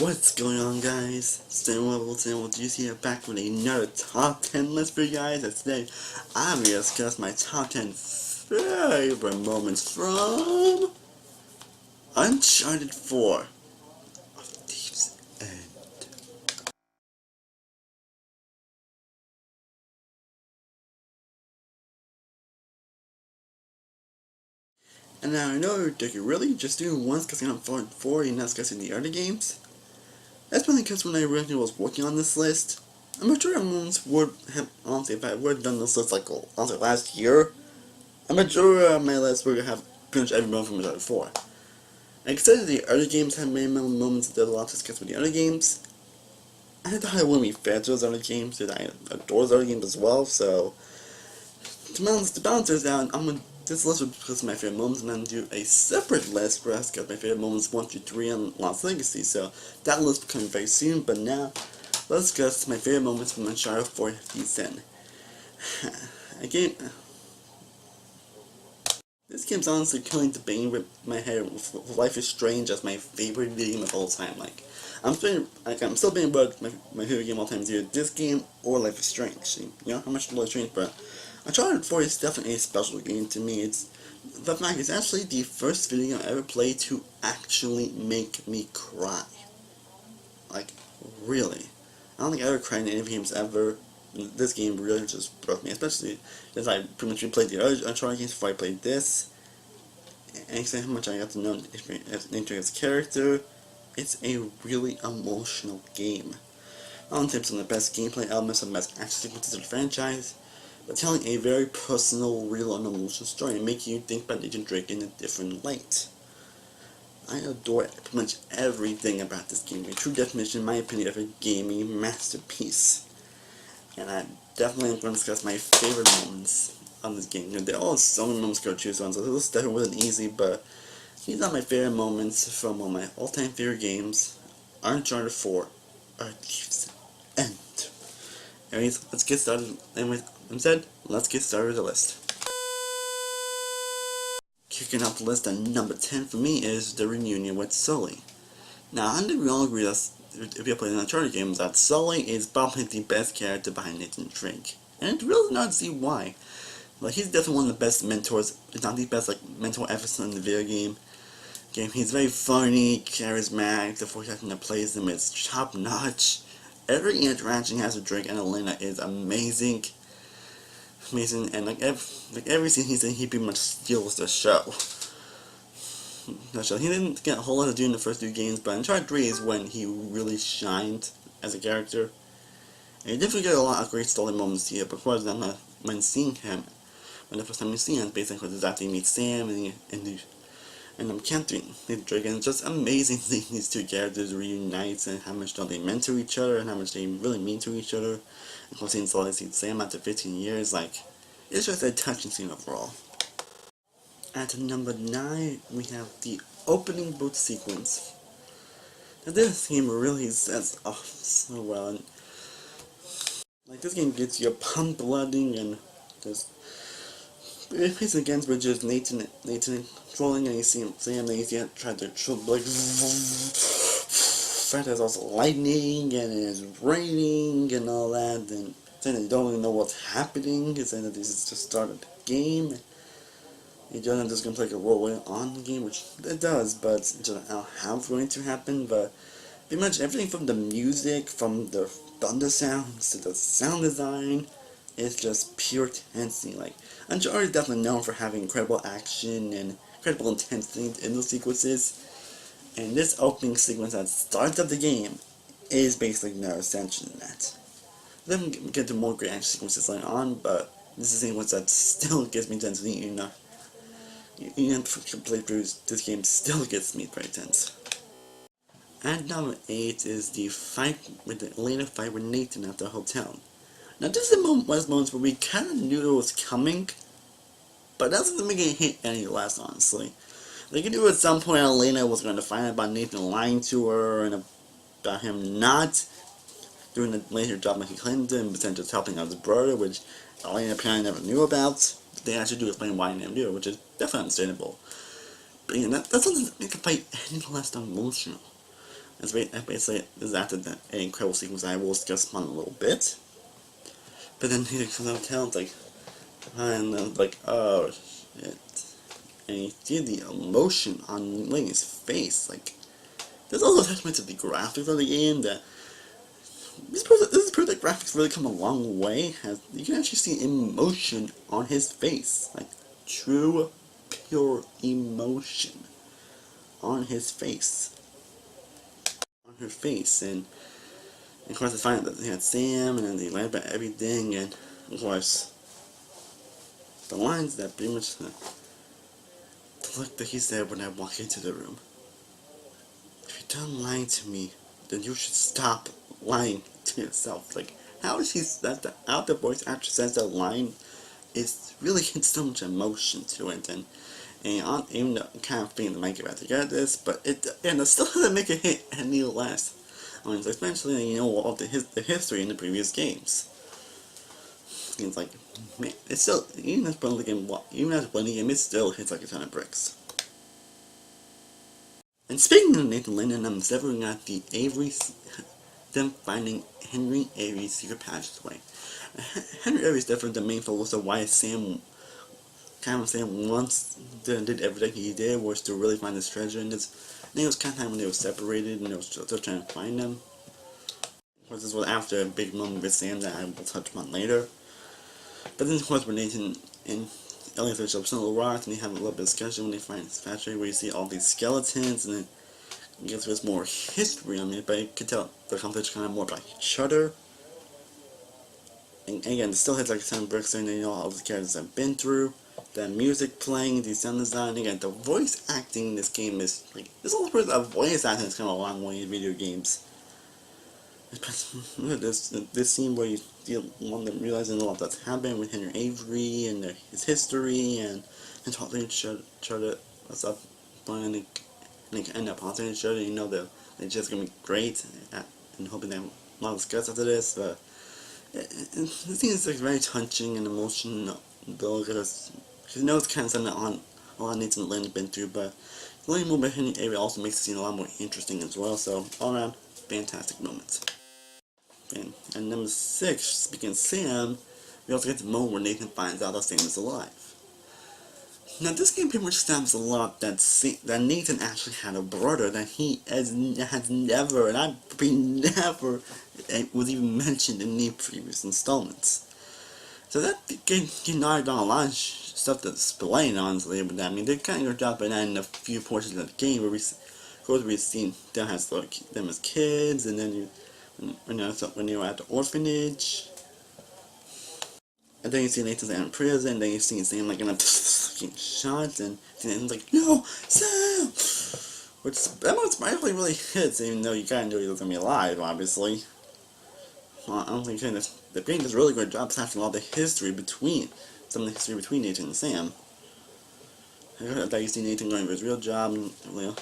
What's going on, guys? Stardust-oneworldreviews here, back with another top 10 list for you guys. And today, I'm going to discuss my top 10 favorite moments from Uncharted 4 of Thief's End. And now I know that you're really just doing one discussing on 4 and 4 and not discussing the other games. That's probably because when I originally was working on this list, I'm not sure moments would have, honestly, if I would have done this list like honestly last year, I'm not sure my list would have pretty much every moment from Uncharted 4. And considering the other games have many moments that there's a lot to discuss with the other games, I thought it wouldn't be fair to those other games, because I adore those other games as well, so to balance this out, this list would discuss my favorite moments, and I'm going to do a separate list where I discuss my favorite moments 1 through 3 on Lost Legacy, so that list will be coming very soon, but now, let's discuss my favorite moments from Uncharted 4 Thief's End. Again, this game's honestly killing the bane with my head with Life is Strange as my favorite video game of all time. I'm still being about my favorite game of all time is either this game or Life is Strange. You know how much Life is Strange, but Uncharted 4 is definitely a special game to me. It's actually the first video game I ever played to actually make me cry. Like, really. I don't think I ever cried in any games ever. This game really just broke me, especially because I pretty much replayed the other Uncharted games before I played this. And how much I got to know his character. It's a really emotional game. I don't think it's some of the best gameplay elements, some of the best action sequences of the franchise, but telling a very personal, real, and emotional story and making you think about Agent Drake in a different light. I adore pretty much everything about this game. A true definition, in my opinion, of a gaming masterpiece. And I definitely am going to discuss my favorite moments on this game. There are so many moments to go choose on, so this definitely wasn't easy, but these are my favorite moments from one of my all-time favorite games, Uncharted 4, or Thief's End. Anyways, let's get started. Let's get started with the list. Kicking off the list at number 10 for me is the reunion with Sully. Now, I think we all agree that if you're playing Uncharted games, that Sully is probably the best character behind Nathan Drake. And it's really not to see why. Like, he's definitely one of the best mentors, if not the best, mentor ever in the video game. He's very funny, charismatic, the voice acting that plays him is top-notch. Every interaction he has with Drake and Elena is amazing. And every scene he's in, he pretty much steals the show. He didn't get a whole lot to do in the first 2 games, but Uncharted 3 is when he really shined as a character. And you definitely get a lot of great story moments here, but of course, when seeing him, when the first time you see him, basically because after you meet Sam and Catherine, Drake, and it's just amazing seeing these 2 characters reunite and how much they meant to each other and how much they really mean to each other. Of course, seeing Sam after 15 years, it's just a touching scene overall. At number 9, we have the opening boat sequence. Now, this game really sets off so well. This game gets you pump-blooding and just it plays against which is Nathan trolling, and you see him Sam, and you see him try to troll, there's also lightning, and it's raining, and all that, and saying that you don't really know what's happening, you're saying that this is just started the game, you don't know just going to play a role on the game, which it does, but you don't know how it's going to happen, but pretty much everything from the music, from the thunder sounds, to the sound design, it's just pure intensity. Uncharted is definitely known for having incredible action and incredible intensity in those sequences, and this opening sequence at the start of the game is basically no extension to that. Then we get to more great action sequences later on, but this is a sequence that still gives me intensity, even playthroughs, this game still gets me very tense. At number 8 is the later fight with Nathan at the hotel. Now, this is one of those moments where we kind of knew it was coming, but that doesn't make it hit any less, honestly. You knew at some point Elena was going to find out about Nathan lying to her and about him not doing the later job like he claimed to, and potentially just helping out his brother, which Elena apparently never knew about. They actually do explain why he never knew, which is definitely understandable. But that doesn't make the fight any less emotional. Basically, this is after the incredible sequence I will discuss on a little bit. But then he comes out and like, and like, oh shit. And you see the emotion on Lane's face. Like, there's also a testament to the graphics of the game that this is proof that graphics really come a long way. As you can actually see emotion on his face, like true, pure emotion on his face, on her face, and of course it's fine that they had Sam, and then they lied about everything, and of course the lines that pretty much the look that he said when I walked into the room. If you're done lying to me, then you should stop lying to yourself. Like, how is he that how the voice actor says that line is really hits so much emotion to it, and even though I'm kind of thinking they might get back together this, but it still doesn't make it hit any less. I mean, especially all the history in the previous games. It's like, man, it's still even as one game, it still hits like a ton of bricks. And speaking of Nathan Lane, and I'm severing out the them finding Henry Avery's secret passageway. Henry Avery's definitely the main focus of why Sam once did everything he did was to really find this treasure in this. And it was kind of time when they were separated and they were still trying to find them. Of course, this was after a big moment with Sam that I will touch on later. But then, of course, when Nathan and Elliot finish up some little rocks and they have a little bit of discussion when they find this factory where you see all these skeletons, and then I guess there's more history on it, but you could tell the conversation kind of more about each other. And again, it still hits like 10 bricks and all the characters I've been through. The music playing, the sound design, again, the voice acting in this game is like, this whole person of voice acting has come a long way in video games. This scene where you feel one that realizing a lot that's happened with Henry Avery and his history and talking to each other, what's up, and they end up haunting each other. That they're just gonna be great, and hoping that a lot of discuss after this. But the scene is like very touching and emotional, though, because it's kind of something on a lot of Nathan Lynn's been through. But learning more about Henry Avery also makes the scene a lot more interesting as well. So all around, fantastic moments. And number 6, speaking of Sam, we also get the moment where Nathan finds out that Sam is alive. Now, this game pretty much establishes a lot that Nathan actually had a brother that he has never, and I mean never, was even mentioned in the previous installments. So that can knock on a lot of stuff to explain, honestly, but I mean, they kind of dropped by that in a few portions of the game where we've seen them as kids, and then when you're at the orphanage, and then you see Nathan's in prison, and then you see Sam like in a fucking shot, and Nathan's like, no, Sam! Which that most rightfully really hits, even though you kinda knew he was gonna be alive, obviously. Well, I don't think the game does a really good job establishing all the history between Nathan and Sam. That you see Nathan going for his real job, and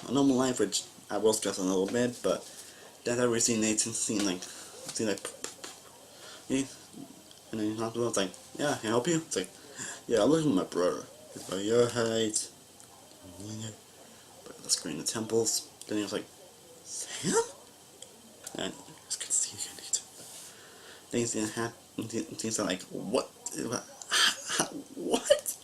a normal life, which I will stress on a little bit, but that's how we see Nathan yeah, and then afterwards, like, yeah, can I help you? It's like, yeah, I'm looking at my brother. He's about your height. But the screen, the temples. Then he was like, Sam? And I just couldn't see you, Nathan. Things didn't happen. Things are like, what? What?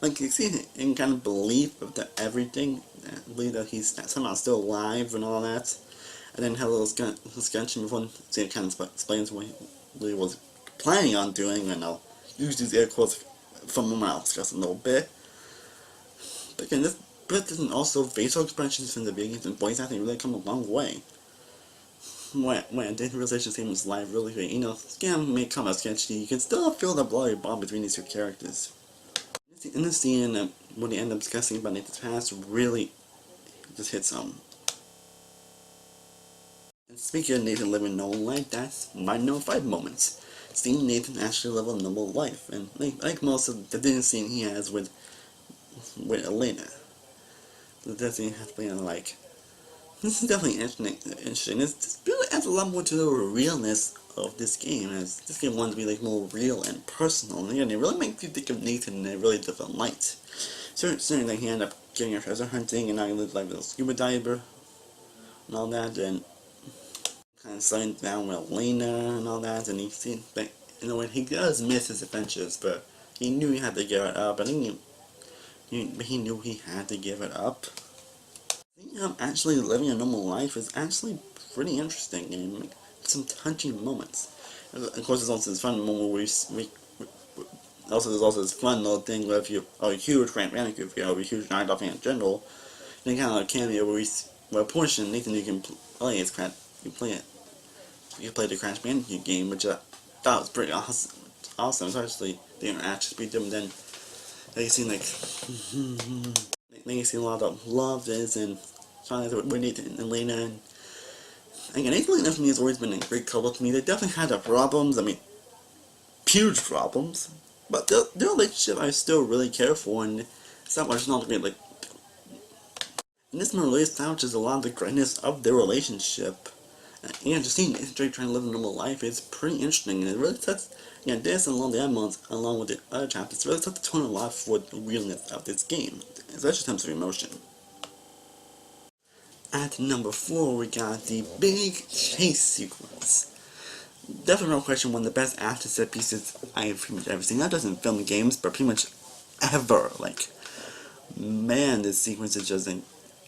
Like, you see him kind of believe that everything, believe that he's somehow still alive and all that. And then have a little discussion before it kind of explains what he was planning on doing, and I'll use these air quotes from when I'll discuss a little bit. But again, this and also facial expressions from the beginning and voice acting really come a long way. When I didn't realize his name was live really great. This game may come out sketchy, you can still feel the bloody bond between these two characters. In the scene when they end up discussing about Nathan's past, really just hits home. And speaking of Nathan living a normal life, that's my No 5 moments. Seeing Nathan actually live a normal life, and like most of the dinner scene he has with Elena. The scene has been like, this is definitely interesting. This really adds a lot more to the realness of this game, as this game wants to be like more real and personal. And again, it really makes you think of Nathan in a really different light. Certainly, like he ended up getting a treasure hunting, and now he lives like a scuba diver and all that, and kind of slowing down with Lena and all that, and he seemed, but in a way, he does miss his adventures, but he knew he had to give it up, and he knew he had to give it up. I think him actually living a normal life is actually pretty interesting, and some touching moments. Of course, there's also this fun moment where there's also this fun little thing where if you are a huge Crash Bandicoot fan, or a huge Night Off fan in general, then kind of a cameo where a portion Nathan you can play is you play the Crash Bandicoot game, which I thought was pretty awesome, especially the interactions between them. Then you see then you see a lot of love is and trying to with Nathan and Lena. And again, Nathan and Lena for me has always been a great couple to me. They definitely had their problems. I mean, huge problems. But their relationship I still really care for, and it's not much not great. Like, and this movie really establishes a lot of the greatness of their relationship. And just seeing Nathan trying to live a normal life is pretty interesting, and it really sets, this and along the months, along with the other chapters, really sets the tone a lot for the realness of this game, especially in terms of emotion. At number 4, we got the big chase sequence. Definitely no question, one of the best action set pieces I have pretty much ever seen, not just in film and games, but pretty much ever. Like, man, this sequence is just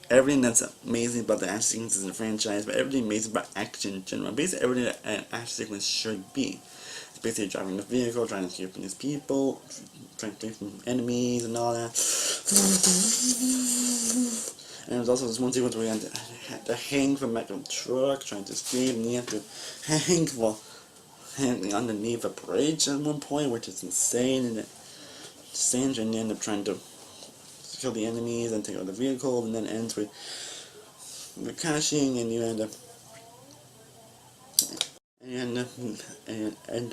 everything that's amazing about the action sequences in the franchise, but everything amazing about action in general. Basically, everything that an action sequence should be. It's basically driving the vehicle, trying to escape from these people, trying to escape from enemies and all that. And there's also this one sequence where you have to hang from back of a truck, trying to escape, and you have to hang while hanging underneath a bridge at one point, which is insane. And you end up trying to kill the enemies and take out the vehicle, and then ends with crashing, and you end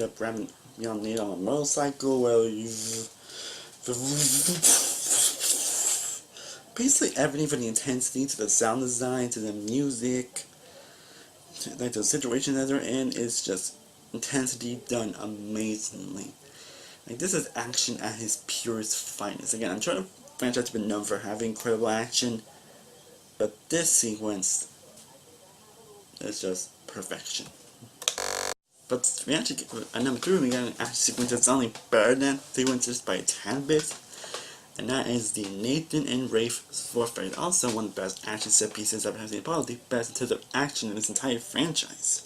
up grabbing beyond need on a motorcycle where you basically everything from the intensity to the sound design to the music to the situation that they're in is just intensity done amazingly. Like, this is action at his purest finest. Again, I'm trying to franchise has been known for having incredible action, but this sequence is just perfection. But we actually at number 3 we got an action sequence that's only better than sequences by a tad bit, and that is the Nathan and Rafe fourth fight. Also one of the best action set pieces I've ever seen, probably the best in terms of action in this entire franchise.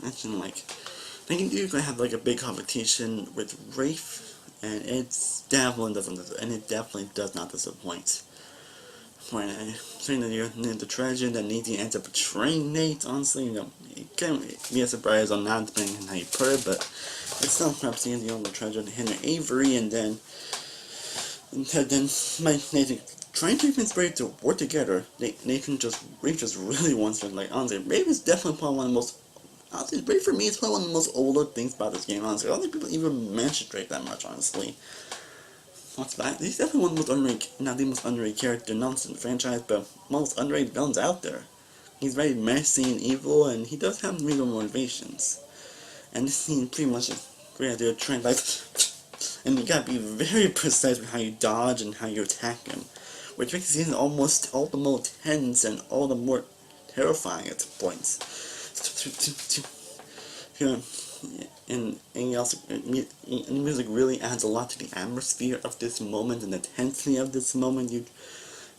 Action, like, I think you're gonna have like a big competition with Rafe, and it definitely does not disappoint. When saying that you're in the treasure, that Nathan ends up betraying Nate, honestly, you can't be a surprise on that depending on how you put it, but it's still crap seeing the treasure to Henry Avery, and then Nathan trying to conspire to work together. Rafe just really wants to, like, honestly, Rafe is definitely probably one of the most, honestly, Rafe for me is probably one of the most older things about this game, honestly. I don't think people even mention Drake that much, honestly. He's definitely one of the most underrated, not the most underrated character, not in the franchise, but most underrated villains out there. He's very messy and evil, and he does have real motivations. And this scene pretty much is great idea of trying, like, and you gotta be very precise with how you dodge and how you attack him, which makes the scene almost all the more tense and all the more terrifying at points. And the music really adds a lot to the atmosphere of this moment and the intensity of this moment. You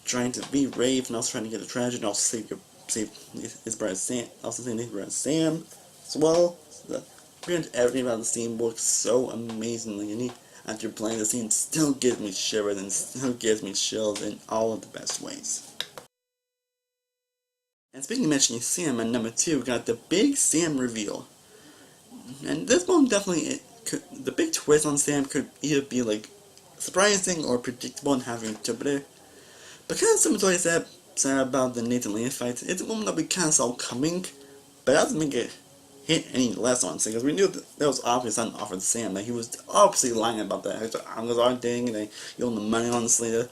trying to be Rafe and also trying to get the treasure and also save his brother Sam, also saving his brother Sam as well. Pretty much everything about the scene works so amazingly, and after playing the scene, still gives me shivers and still gives me chills in all of the best ways. And speaking of mentioning Sam, at number 2, we got the big Sam reveal. And this one definitely, the big twist on Sam could either be like surprising or predictable and having interpreted. But kind of similar to what I said about the Nathan Lane fight, it's a moment that we kind of saw coming, but that doesn't make it hit any less on Sam, because we knew that was obviously something offered to Sam, that he was obviously lying about that extra Angazar thing, and he owned the money, honestly. There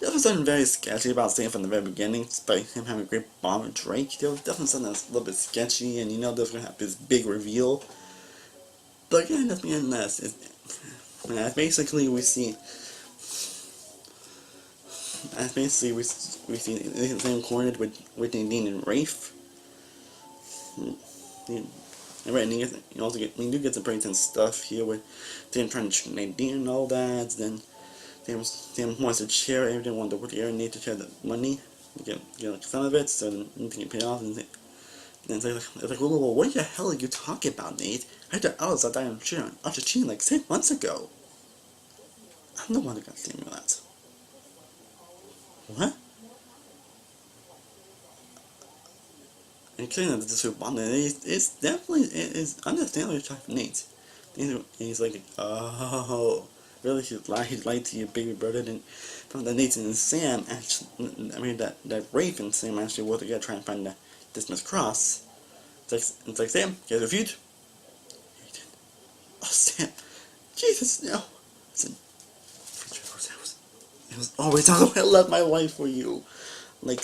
was something very sketchy about Sam from the very beginning, despite him having a great bond with Drake. There was definitely something that's a little bit sketchy, and there was going to have this big reveal. But again, that's being less. Basically we see the same cornered with Nadine and Rafe. And right, and you also get, we do get some pretty intense stuff here with them trying to shoot Nadine and all that. Then them wants to share everything, want to work here and need to share the money, get like some of it, so then you can pay off. And it's like, well, what the hell are you talking about, Nate? I thought I was a damn cheating like 6 months ago. I'm the one who got stimulants. What? And clearly that this is bonded. It's definitely, it's understandable you're talking to Nate. And he's like, oh, really? He lied to your baby brother. And from the Nathan and Sam actually, I mean that Rafe and Sam actually were together trying to find the dismissed cross. It's like Sam, you guys refused? Oh, Sam, Jesus, no. Listen, it was always how I love my life for you. Like,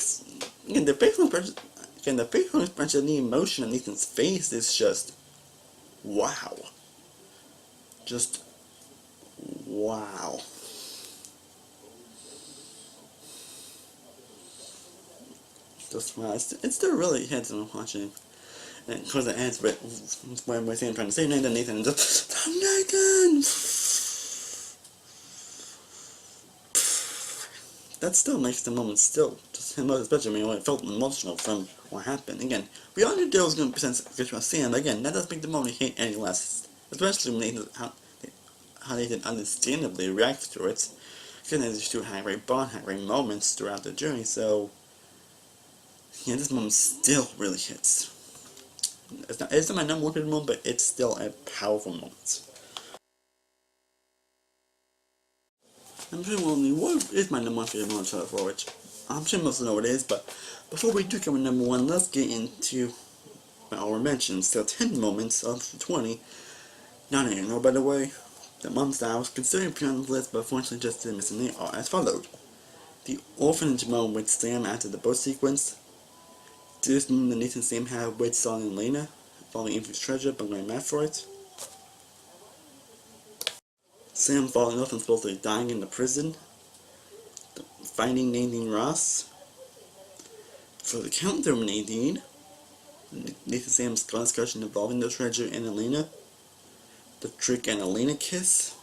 again, the faithfulness expression, the emotion on Nathan's face is just, wow. Just, wow. Just wow. It's still really handsome watching. And of course it ends with when we're trying to save Nathan, and just, Nathan! That still makes the moment still, just especially when it felt emotional from what happened. Again, we all knew there was going to be some situation with Sam, but again, that doesn't make the moment hate any less. Especially when Nathan, how Nathan understandably reacts to it. Because these two had great bond, had great moments throughout the journey, so yeah, this moment still really hits. It's not my number one favorite moment, but it's still a powerful moment. I'm sure what is my number one favorite moment for which I'm sure most of you know what it is, but before we do come to number one, let's get into our mentions. There are 10 moments of the 20. Not any know, by the way. The moments that I was considering putting on the list, but unfortunately just didn't miss any are as followed. The orphanage moment with Sam after the boat sequence. This moment that Nathan and Sam have with Saul and Elena, following Infant's treasure but going mad for it. Sam falling off and supposedly dying in the prison. Finding Nadine Ross. For the counter Nadine, Nathan Sam's discussion involving the treasure and Elena. The Trick and Elena kiss.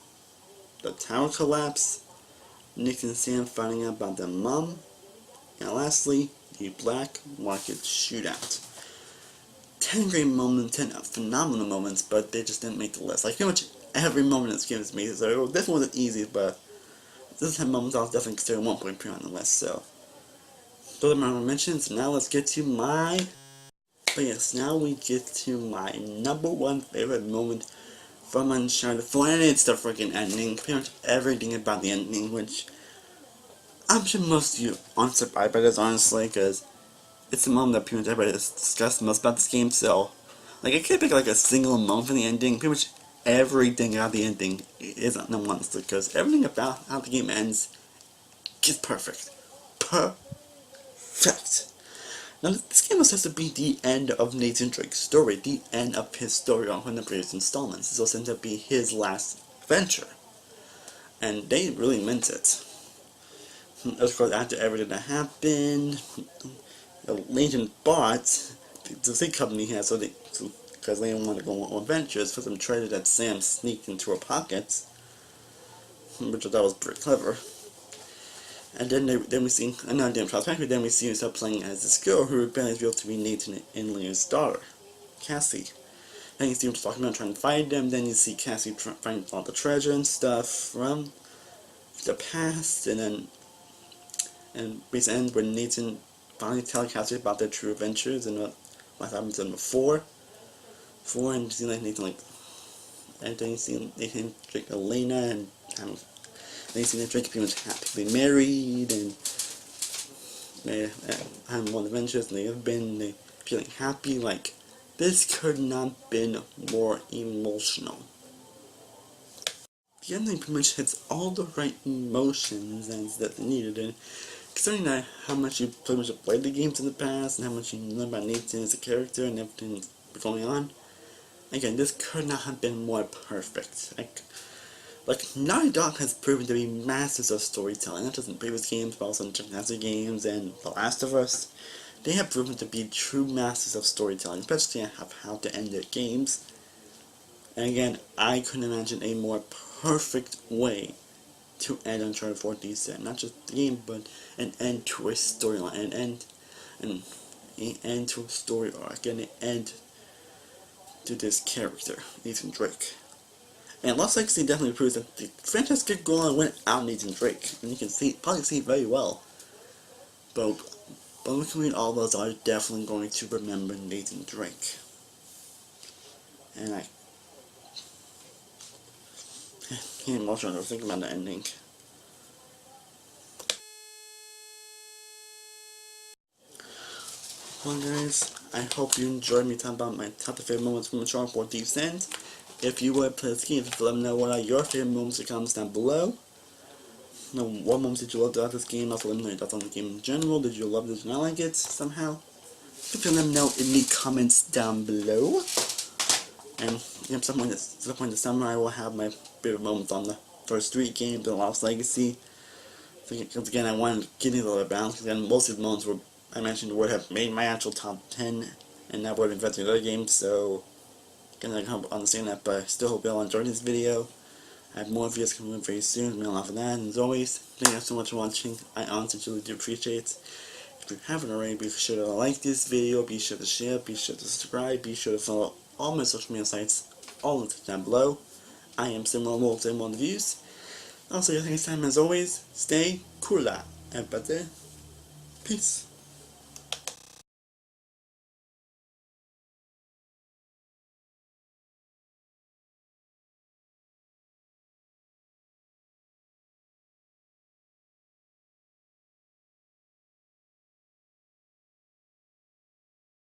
The tower collapse. Nathan and Sam finding out about their mom. And lastly, the black market shootout. 10 great moments, 10 phenomenal moments, but they just didn't make the list. Like pretty much every moment in this game is amazing, so this one wasn't easy, but this 10 moments I was definitely considering 1.3 on the list, so those are my mentions. Now let's get to my, now we get to my number one favorite moment from Uncharted 4, and it's the freaking ending. Pretty much everything about the ending, which I'm sure most of you aren't surprised by this, honestly, because it's the moment that pretty much everybody has discussed most about this game, so like I can't pick like a single moment from the ending. Pretty much everything about the ending is on the monster, because everything about how the game ends is perfect. Perfect. Now this game was supposed to be the end of Nathan Drake's story, the end of his story on one of the previous installments. This was meant to be his last venture. And they really meant it. Of course, after everything that happened, Nathan bought the seed company he had, because they didn't want to go on adventures for some treasure that Sam sneaked into her pockets, which I thought was pretty clever. And then we see another damn flashback. Then we see himself playing as this girl who apparently is revealed to be Nathan and Leah's daughter, Cassie. Then you see him talking about trying to find them. Then you see Cassie finding all the treasure and stuff from the past, and we end when Nathan finally tells Cassie about their true adventures and what happened to them before. And you see like Nathan and then you see Nathan drink Elena and then you see them drink pretty much happily married and they having one adventures and they feeling happy. Like this could not have been more emotional. The ending pretty much hits all the right emotions that they needed, and considering that how much you pretty much played the games in the past and how much you know about Nathan as a character and everything going on, again, this could not have been more perfect. Like Naughty Dog has proven to be masters of storytelling, not just in previous games, but also in Uncharted games and The Last of Us. They have proven to be true masters of storytelling, especially of how to end their games. And again, I couldn't imagine a more perfect way to end Uncharted 4 Decent. Not just the game, but an end to a storyline, an end to a story arc, and an end to this character, Nathan Drake. And Lost Legacy definitely proves that the franchise could go on without Nathan Drake, and you can probably see it very well. But looking at all those, are definitely going to remember Nathan Drake. And I can't emotional thinking about the ending. Well guys, I hope you enjoyed me talking about my top favorite moments from Uncharted 4 Descent. If you would, please let me know what are your favorite moments in the comments down below. What moments did you love about this game? Also let me know your thoughts on the game in general. Did you love it? Did you not like it somehow? You can let me know in the comments down below. And at some point in the summer, I will have my favorite moments on the first 3 games of Lost Legacy. Because again, I wanted to get into the balance. Because again, most of the moments I mentioned would have made my actual top 10, and that would have affected other games. So again, I hope understand that, but I still hope you all enjoyed this video. I have more videos coming up very soon. Mail off of that, and as always, thank you so much for watching. I honestly truly do appreciate it. If you haven't already, be sure to like this video, be sure to share, be sure to subscribe, be sure to follow all my social media sites, all linked down below. I am seperate. Also, next time, as always, stay cool and better. Peace.